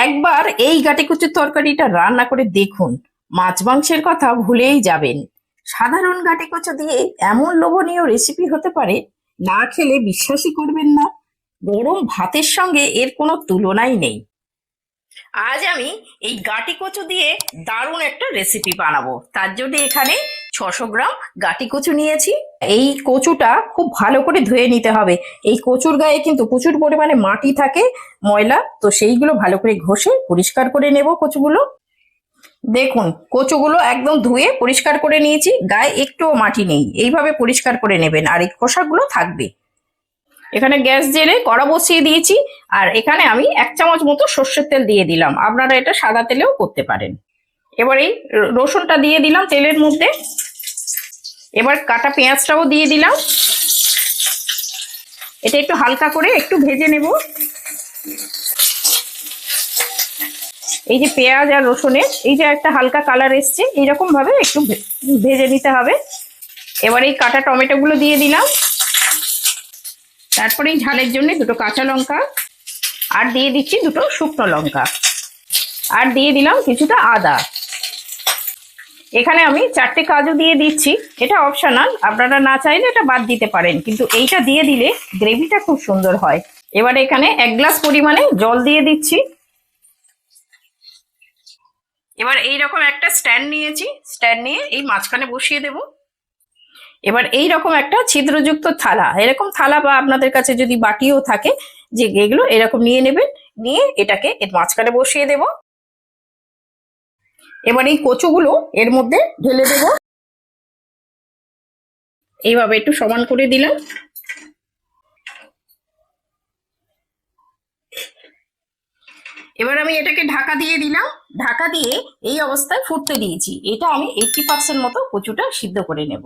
একবার এই গাটি কচুর তরকারিটা রান্না করে দেখুন, মাছ মাংসের কথা ভুলেই যাবেন। সাধারণ গাটি কচু দিয়ে এমন লোভনীয় রেসিপি হতে পারে, না খেলে বিশ্বাসই করবেন না। গরম ভাতের সঙ্গে এর কোনো তুলনাই নেই। আজ আমি এই গাটি কচু দিয়ে দারুণ একটা রেসিপি বানাবো। তার জন্য এখানে 600 গ্রাম গাটি কচু নিয়েছি। এই কচুটা খুব ভালো করে ধুয়ে নিতে হবে। এই কচুর গায়ে কিন্তু প্রচুর পরিমাণে মাটি থাকে, ময়লা, তো সেইগুলো ভালো করে ঘষে পরিষ্কার করে নেব কচুগুলো। দেখুন, কচুগুলো একদম ধুয়ে পরিষ্কার করে নিয়েছি, গায়ে একটুও মাটি নেই। এইভাবে পরিষ্কার করে নেবেন, আর এই খোসাগুলো থাকবে। এখানে গ্যাস জেলে কড়া বসিয়ে দিয়েছি, আর এখানে আমি 1 চামচ মতো সর্ষের তেল দিয়ে দিলাম। আপনারা এটা সাদা তেলেও করতে পারেন। এবার এই রসুনটা দিয়ে দিলাম তেলের মধ্যে। এবার কাটা পেঁয়াজটাও দিয়ে দিলাম। এটা একটু হালকা করে একটু ভেজে নেব। এই যে পেঁয়াজ আর রসুনের এই যে একটা হালকা কালার এসছে, এইরকম ভাবে একটু ভেজে নিতে হবে। এবার এই কাটা টমেটোগুলো দিয়ে দিলাম। তারপরে এই ঝালের জন্য 2 কাঁচা লঙ্কা, আর দিয়ে দিচ্ছি 2 শুকনো লঙ্কা, আর দিয়ে দিলাম কিছুটা আদা। এখানে আমি 4টে কাজু দিয়ে দিচ্ছি। এটা অপশনাল, আপনারা না চাইলে এটা বাদ দিতে পারেন, কিন্তু এইটা দিয়ে দিলে গ্রেভিটা খুব সুন্দর হয়। এবার এখানে 1 গ্লাস পরিমাণে জল দিয়ে দিচ্ছি। এবার এইরকম একটা স্ট্যান্ড নিয়েছি, স্ট্যান্ড নিয়ে এই মাঝখানে বসিয়ে দেব। এবার এইরকম একটা ছিদ্রযুক্ত থালা, এরকম থালা বা আপনাদের কাছে যদি বাটিও থাকে, যে এগুলো এরকম নিয়ে নেবেন, নিয়ে এটাকে এর মাঝখানে বসিয়ে দেব। এবার এই কচুগুলো এর মধ্যে ঢেলে দেব। এইভাবে একটু সমান করে দিলাম। এবার আমি এটাকে ঢাকা দিয়ে দিলাম। ঢাকা দিয়ে এই অবস্থায় ফুটতে দিয়েছি। এটা আমি 80% মতো কচুটা সিদ্ধ করে নেব।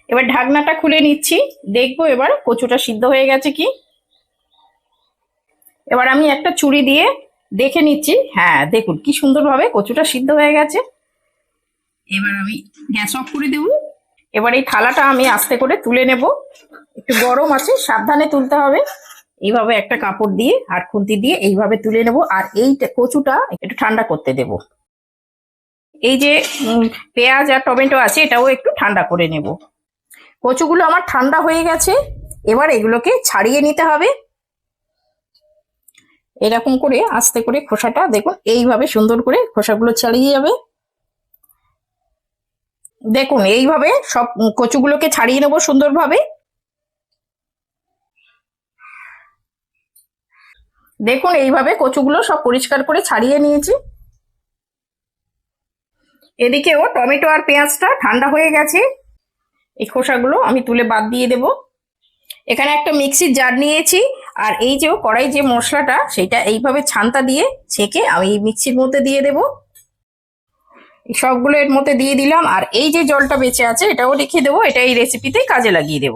এবার ঢাকনাটা খুলে নিচ্ছি, দেখবো এবার কচুটা সিদ্ধ হয়ে গেছে কি। এবার আমি একটা ছুরি দিয়ে দেখে নিচ্ছি। হ্যাঁ, দেখুন কি সুন্দরভাবে কচুটা সিদ্ধ হয়ে গেছে। এবার আমি গ্যাস অফ করে দেব। এবার এই থালাটা আমি আস্তে করে তুলে নেব। একটু গরম আছে, সাবধানে তুলতে হবে। এইভাবে একটা কাপড় দিয়ে আর খুন্তি দিয়ে এইভাবে তুলে নেব, আর এই কচুটা একটু ঠান্ডা করতে দেব। এই যে পেঁয়াজ আর টমেটো আছে, এটাও একটু ঠান্ডা করে নেব। কচুগুলো আমার ঠান্ডা হয়ে গেছে। এবার এগুলোকে ছাড়িয়ে নিতে হবে। এরকম করে আস্তে করে খোসাটা দেখুন, এইভাবে সুন্দর করে খোসাগুলো ছাড়িয়ে যাবে। দেখুন এইভাবে সব কচুগুলোকে ছাড়িয়ে নেব সুন্দরভাবে। দেখুন এইভাবে কচুগুলো সব পরিষ্কার করে ছাড়িয়ে নিয়েছি। এদিকেও টমেটো আর পেঁয়াজটা ঠান্ডা হয়ে গেছে। এই খোসাগুলো আমি তুলে বাদ দিয়ে দেব। এখানে একটা মিক্সির জার নিয়েছি, আর এই যে কড়াই যে মশলাটা, সেটা এইভাবে ছান্তা দিয়ে ছেঁকে আমি এই মিক্সির মধ্যে দিয়ে দেব। সবগুলো এর মধ্যে দিয়ে দিলাম, আর এই যে জলটা বেঁচে আছে এটাও রেখে দেবো। এটা এই রেসিপিতে কাজে লাগিয়ে দেব।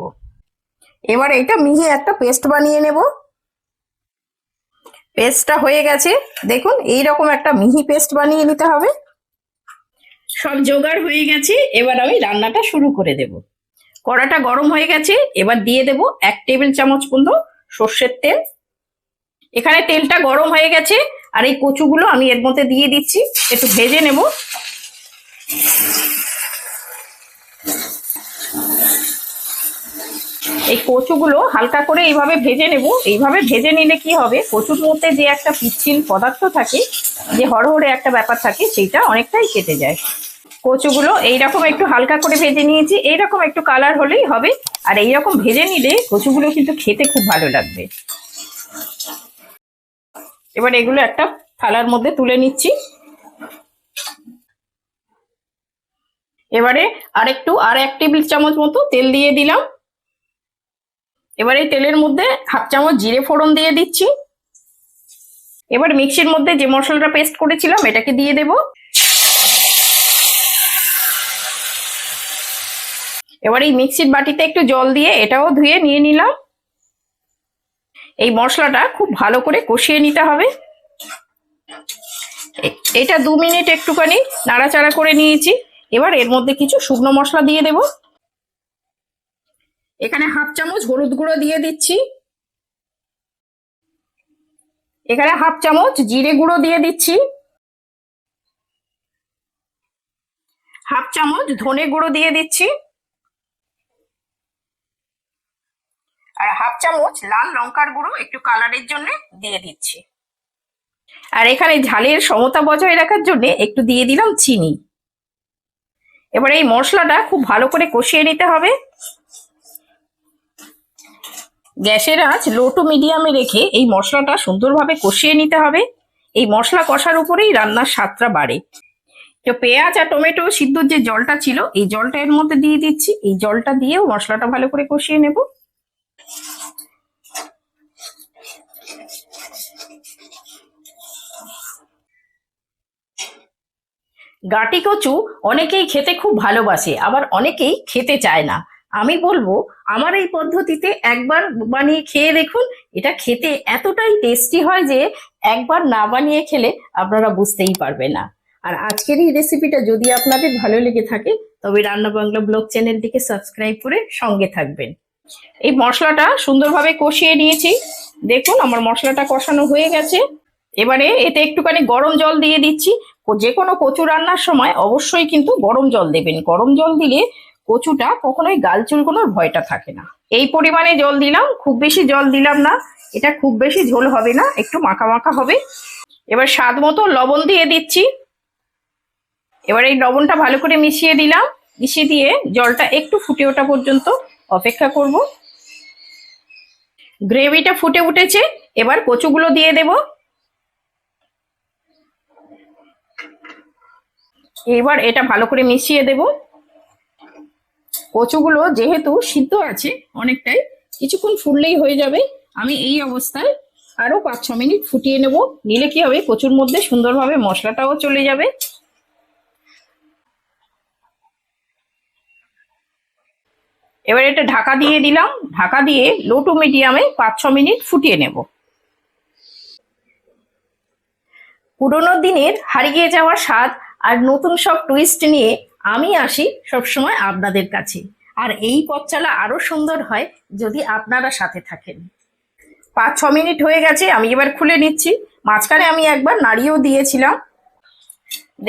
এবার এটা মিহি একটা পেস্ট বানিয়ে নেব। পেস্টটা হয়ে গেছে, দেখুন এইরকম একটা মিহি পেস্ট বানিয়ে নিতে হবে। সব জোগাড় হয়ে গেছে, এবার আমি রান্নাটা শুরু করে দেব। কড়াটা গরম হয়ে গেছে, এবার দিয়ে দেব 1 টেবিল চামচ মতো সর্ষের তেল। এখানে তেলটা গরম হয়ে গেছে, আর এই কচুগুলো আমি এর মধ্যে দিয়ে দিচ্ছি, একটু ভেজে নেব। এই কচুগুলো হালকা করে এইভাবে ভেজে নেব। এইভাবে ভেজে নিলে কি হবে, কচুর মধ্যে যে একটা পিচ্ছিল পদার্থ থাকে, যে হড়হড়ে একটা ব্যাপার থাকে, সেইটা অনেকটাই কেটে যায়। কচুগুলো এইরকম একটু হালকা করে ভেজে নিয়েছি। এইরকম একটু কালার হলেই হবে, আর এইরকম ভেজে নিলে কচুগুলো কিন্তু খেতে খুব ভালো লাগবে। এবার এগুলো একটা থালার মধ্যে তুলে নিচ্ছি। এবারে আর 1 টেবিল চামচ মতো তেল দিয়ে দিলাম। এবার এই তেলের মধ্যে 1/2 চামচ জিরে ফোড়ন দিয়ে দিচ্ছি। এবার মিক্সির মধ্যে যে মশলাটা পেস্ট করেছিলাম এটাকে দিয়ে দেব। এবার এই মিক্সির বাটিতে একটু জল দিয়ে এটাও ধুয়ে নিয়ে নিলাম। এই মশলাটা খুব ভালো করে কষিয়ে নিতে হবে। এটা 2 মিনিট একটুখানি নাড়াচাড়া করে নিয়েছি। এবার এর মধ্যে কিছু শুকনো মশলা দিয়ে দেব। এখানে 1/2 চামচ হলুদ গুঁড়ো দিয়ে দিচ্ছি। এখানে হাফ চামচ জিরে গুঁড়ো দিয়ে দিচ্ছি, হাফ চামচ ধনে গুঁড়ো দিয়ে দিচ্ছি, আর হাফ চামচ লাল লঙ্কার গুঁড়ো একটু কালারের জন্য দিয়ে দিচ্ছি। আর এখানে ঝালের সমতা বজায় রাখার জন্য একটু দিয়ে দিলাম চিনি। এবার এই মশলাটা খুব ভালো করে কষিয়ে নিতে হবে। গ্যাসের আঁচ লো টু মিডিয়ামে রেখে এই মশলাটা সুন্দরভাবে কষিয়ে নিতে হবে। এই মশলা কষার উপরেই রান্নার স্বাদটা বাড়ে। তো পেঁয়াজ আর টমেটো সিদ্ধর যে জলটা ছিল এই জলটা এর মধ্যে দিয়ে দিচ্ছি। এই জলটা দিয়েও মশলাটা ভালো করে কষিয়ে নেব। গাটি কচু অনেকেই খেতে খুব ভালোবাসে, আবার অনেকেই খেতে চায় না। আমি বলবো আমার এই পদ্ধতিতে একবার বানিয়ে খেয়ে দেখুন। এটা খেতে এতটাই টেস্টি হয় যে একবার না বানিয়ে খেলে আপনারা বুঝতেই পারবে না। আর আজকের এই রেসিপিটা যদি আপনাদের ভালো লেগে থাকে তবে রান্না বাংলা ব্লগ চ্যানেলটিকে সাবস্ক্রাইব করে সঙ্গে থাকবেন। এই মশলাটা সুন্দরভাবে কষিয়ে নিয়েছি। দেখুন আমার মশলাটা কষানো হয়ে গেছে। এবারে এতে একটুখানি গরম জল দিয়ে দিচ্ছি। যে কোনো কচু রান্নার সময় অবশ্যই কিন্তু গরম জল দেবেন। গরম জল দিলে কচুটা কখনোই গাল চুলকোনোর ভয়টা থাকে না। এই পরিমাণে জল দিলাম, খুব বেশি জল দিলাম না। এটা খুব বেশি ঝোল হবে না, একটু মাখা মাখা হবে। এবার স্বাদ মতো লবণ দিয়ে দিচ্ছি। এবার এই লবণটা ভালো করে মিশিয়ে দিলাম। মিশিয়ে দিয়ে জলটা একটু ফুটে ওঠা পর্যন্ত অপেক্ষা করব। গ্রেভিটা ফুটে উঠেছে, এবার কচুগুলো দিয়ে দেব। এবার এটা ভালো করে মিশিয়ে দেব। কচুগুলো যেহেতু সিদ্ধ আছে অনেকটাই, কিছুক্ষণ ফুটলেই হয়ে যাবে। আমি এই অবস্থায় আরো 5-6 মিনিট ফুটিয়ে নেব। নিলে কি হবে, কচুর মধ্যে সুন্দরভাবে মশলাটাও চলে যাবে। এবার এটা ঢাকা দিয়ে দিলাম। ঢাকা দিয়ে লো টু মিডিয়ামে 5-6 মিনিট ফুটিয়ে নেব। পুরোনো দিনের হারিয়ে যাওয়া স্বাদ আর নতুন সব টুইস্ট নিয়ে আমি আসি সবসময় আপনাদের কাছে। আর এই পথ চলা আরো সুন্দর হয় যদি আপনারা সাথে থাকেন। 5-6 মিনিট হয়ে গেছে, আমি এবার খুলে নিচ্ছি। মাঝখানে আমি একবার নাড়িয়েও দিয়েছিলাম।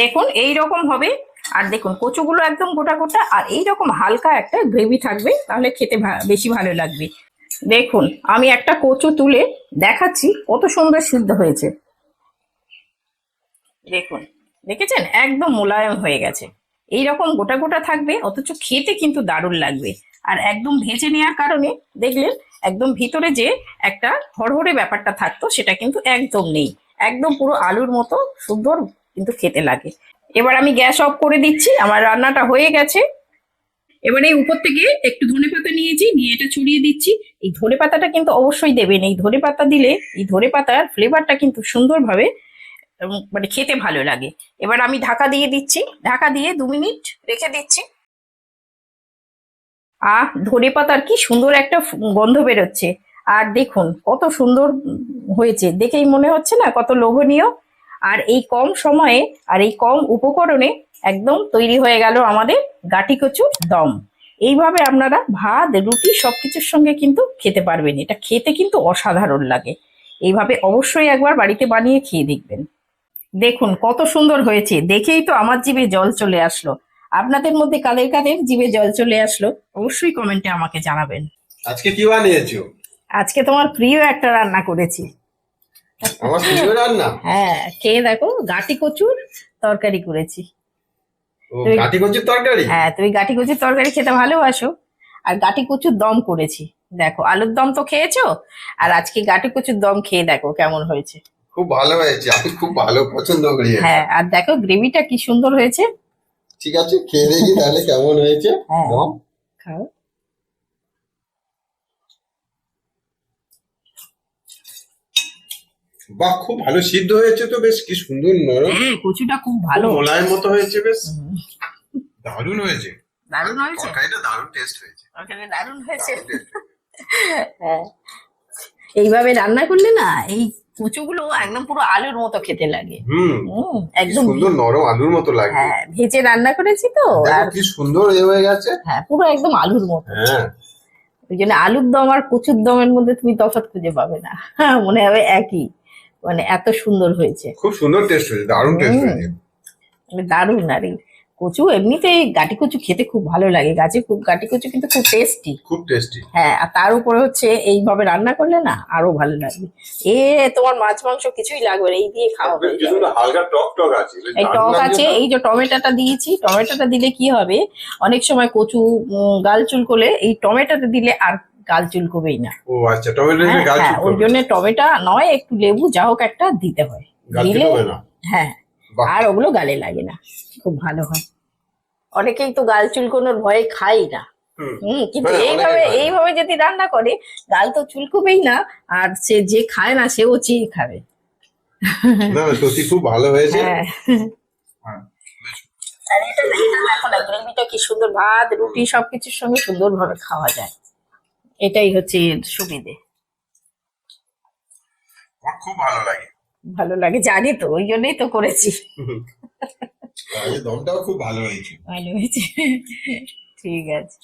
দেখুন এই রকম হবে। আর দেখুন কচুগুলো একদম গোটা গোটা, আর এই রকম হালকা একটা গ্রেভি থাকবে, তাহলে খেতে বেশি ভালো লাগবে। দেখুন আমি একটা কচু তুলে দেখাচ্ছি কত সুন্দর সিদ্ধ হয়েছে। দেখুন, দেখেছেন একদম মোলায়েম হয়ে গেছে। এই রকম গোটা গোটা থাকবে, অথচ খেতে কিন্তু দারুণ লাগবে। আর একদম ভেজে নেওয়ার কারণে দেখলেন একদম ভিতরে যে একটা হড়হড়ে ব্যাপারটা থাকতো সেটা কিন্তু একদম নেই। একদম পুরো আলুর মতো সুন্দর কিন্তু খেতে লাগে। এবার আমি গ্যাস অফ করে দিচ্ছি, আমার রান্নাটা হয়ে গেছে। এবারে উপর থেকে একটু ধনেপাতা নিয়েছি, নিয়ে এটা ছড়িয়ে দিচ্ছি। এই ধনেপাতাটা কিন্তু অবশ্যই দেবেন। এই ধনেপাতা দিলে এই ধনেপাতার ফ্লেভারটা কিন্তু সুন্দরভাবে মানে খেতে ভালো লাগে। এবার আমি ঢাকা দিয়ে দিচ্ছি। ঢাকা দিয়ে 2 মিনিট রেখে দিচ্ছি। ধনেপাতার কি সুন্দর একটা গন্ধ বেরোচ্ছে। আর দেখুন কত সুন্দর হয়েছে, দেখেই মনে হচ্ছে না কত লোভনীয়। আর এই কম সময়ে আর এই কম উপকরণে একদম তৈরি হয়ে গেল আমাদের গাটি কচুর দম। এইভাবে আপনারা ভাত রুটি সবকিছুর সঙ্গে কিন্তু খেতে পারবেন। এটা খেতে কিন্তু অসাধারণ লাগে। এইভাবে অবশ্যই একবার বাড়িতে বানিয়ে খেয়ে দেখবেন। দেখুন কত সুন্দর হয়েছে, দেখেই তো আমার জিভে জল চলে আসলো। আপনাদের মধ্যে কাদের কাদের জিভে জল চলে আসলো অবশ্যই কমেন্টে আমাকে জানাবেন। আজকে কি বানিয়েছো? আজকে তোমার প্রিয় একটা রান্না করেছি। আমার প্রিয় রান্না? হ্যাঁ, খেয়ে দেখো, গাটি কচুর তরকারি করেছি। ও, গাটি কচুর তরকারি? হ্যাঁ, তুমি গাটি কচুর তরকারি খেতে ভালোবাসো। আর গাটি কচুর দম করেছি। দেখো, আলুর দম তো খেয়েছো, আর আজকে গাটি কচুর দম খেয়ে দেখো কেমন হয়েছে। খুব ভালো হয়েছে, আমি খুব ভালো পছন্দ করি এটা। হ্যাঁ, আর দেখো গ্রেভিটা কি সুন্দর হয়েছে। ঠিক আছে, খেয়ে দেখি তাহলে কেমন হয়েছে। হ্যাঁ, দম খাও। বাহ, খুব ভালো সিদ্ধ হয়েছে তো, বেশ কি সুন্দর নরম। হ্যাঁ, কচুটা খুব ভালো। মোলায়েম মতো হয়েছে, বেশ হুম, দারুণ হয়েছে। দারুণ হয়েছে। তরকারিটা দারুণ টেস্ট হয়েছে। তরকারি দারুণ হয়েছে। দারুণ taste হয়েছে। হ্যাঁ, এইভাবে রান্না করলে না এই কচুগুলো একদম পুরো আলুর মতো খেতে লাগে। কি একদম সুন্দর নরম আলুর মতো লাগে। হ্যাঁ, ভেজে রান্না করেছি তো। দেখো আর কি সুন্দর হয়ে গেছে। হ্যাঁ, পুরো একদম আলুর মতো। হ্যাঁ, ওই জন্য আলুর দম আর কচুর দমের মধ্যে তুমি তফাৎ খুঁজে পাবে না। মনে হবে একই। মানে এত সুন্দর হয়েছে, খুব সুন্দর টেস্ট হয়েছে, দারুণ টেস্ট হুম। হয়েছে। মানে দারুণ। আর এই কচু এমনিতে গাটি কচু খেতে খুব ভালো লাগে, গাছে খুব গাটি কচু কিন্তু খুব টেস্টি। খুব টেস্টি। হ্যাঁ, আর তার উপরে হচ্ছে এইভাবে রান্না করলে না আরো ভালো লাগবে। তোমার মাছ মাংস কিছুই লাগবে না, এই দিয়ে খাওয়া হয়ে যাবে। হালকা টক টক আছে, বেশ এই দারুণ টক লাগছে আছে, তো। এই যে টমেটোটা দিয়েছি, টমেটোটা দিলে কি হবে, অনেক সময় কচু গাল চুলকোলে, এই টমেটোটা দিলে আর গাল চুলকোবেই না। ও আচ্ছা, টমেটো হ্যাঁ গাছ হ্যাঁ, ওর জন্য টমেটো নয়, একটু লেবু যা হোক একটা দিতে হয়, গাছ দিলে চুলকোবে না। হ্যাঁ, বাহ। আর ওগুলো গালে লাগে না, খুব ভালো হয়। অনেকেই তো গাল চুলকোনোর ভয়ে খাই না। কিন্তু হ্যাঁ, অনেকে এইভাবে খায় না। এইভাবে যদি রান্না করে গাল তো চুলকোবেই না, আর সে যে খায় না সেও চেয়ে খাবে। না না, সত্যি খুব ভালো হয়েছে। হ্যাঁ, হ্যাঁ। আর এটা দেখো না, গ্রেভিটা কি সুন্দর, ভাত রুটি সবকিছুর সঙ্গে সুন্দরভাবে খাওয়া যায়, এটাই হচ্ছে এর সুবিধে। আমার খুব ভালো লাগে। ভালো লাগে জানি তো, ওই জন্যই তো করেছি। দমটাও খুব ভালো হয়েছে। ভালো হয়েছে, ঠিক আছে।